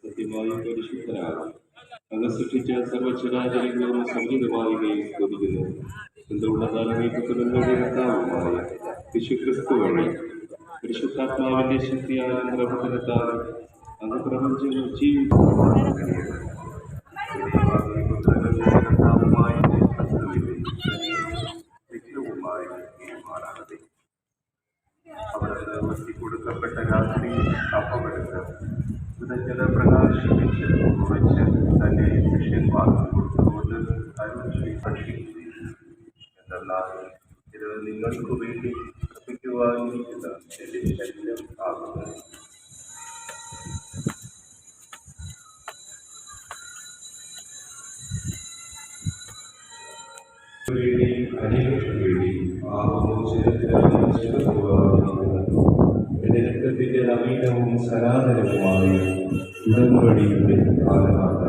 സത്യമായും പരിശുദ്ധനാകും. അങ്ങ് സൃഷ്ടിച്ച സർവചരാചരങ്ങളും സംഗീതമായി സ്തുതിക്കുന്നു. എന്തുകൊണ്ടാകുമായ വിശുക്രിസ്തു വഴി പരിശുദ്ധാത്മാവിന്റെ ശക്തിയായ പ്രവർത്തനത്താൽ അങ്ങ് പ്രപഞ്ചം അവിടെ കൊടുക്കപ്പെട്ട രാത്രി അപ്പമെടുത്ത് സുതജ്ഞത പ്രകാശിപ്പിച്ച് കുറച്ച് തന്റെ ശിഷ്യന്മാർക്ക് കൊടുത്തുകൊണ്ട് ഭക്ഷിക്കുന്നു. എന്തെന്നാൽ ഇത് നിങ്ങൾക്ക് വേണ്ടി കർപ്പിക്കുവാനിരിക്കുന്ന എന്റെ ശരീരം ആകുന്നു. അനേകർക്ക് വേണ്ടി എന്റെ രക്തത്തിന്റെ നവീനവും സനാതനവുമായ ഉടമ്പടിയുടെ കാലമാണ്.